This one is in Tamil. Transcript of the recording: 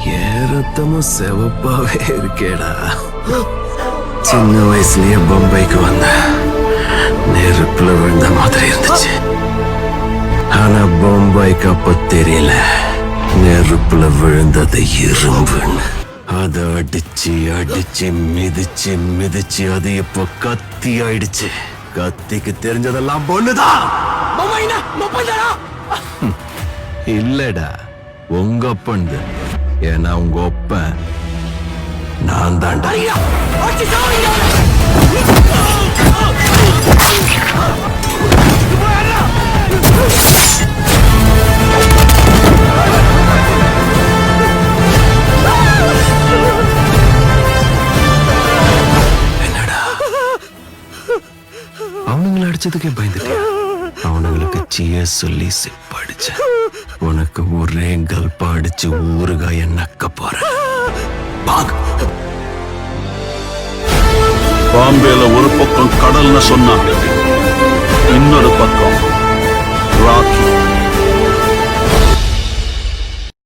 என் ரத்தமும் செவப்பாவே இருக்கேடா. சின்ன வயசுலயே பம்பைக்கு வந்த நெருப்புல விழுந்த மாதிரி இருந்துச்சு. ஆனா பம்பாய்க்கு அப்ப தெரியல நெருப்புல விழுந்தது இரும்புன்னு. அதை அடிச்சு அடிச்சு மிதிச்சு மிதிச்சு அது இப்போ கத்தி ஆயிடுச்சு. கத்திக்கு தெரிஞ்சதெல்லாம் பொண்ணுதான். இல்லடா, உங்க அப்பன். ஏன்னா உங்க ஒப்பன் நான் தாண்டா. என்னடா அவனுங்களை அடிச்சதுக்கே பயந்துட்டேன். அவனுங்களுக்கு சீய சொல்லி சிப்படிச்ச. உனக்கு ஒரே கல்பா அடிச்சு ஊறுகாய நக்க போற. பாம்பேல ஒரு பக்கம் கடல்னு சொன்னா, இன்னொரு பக்கம்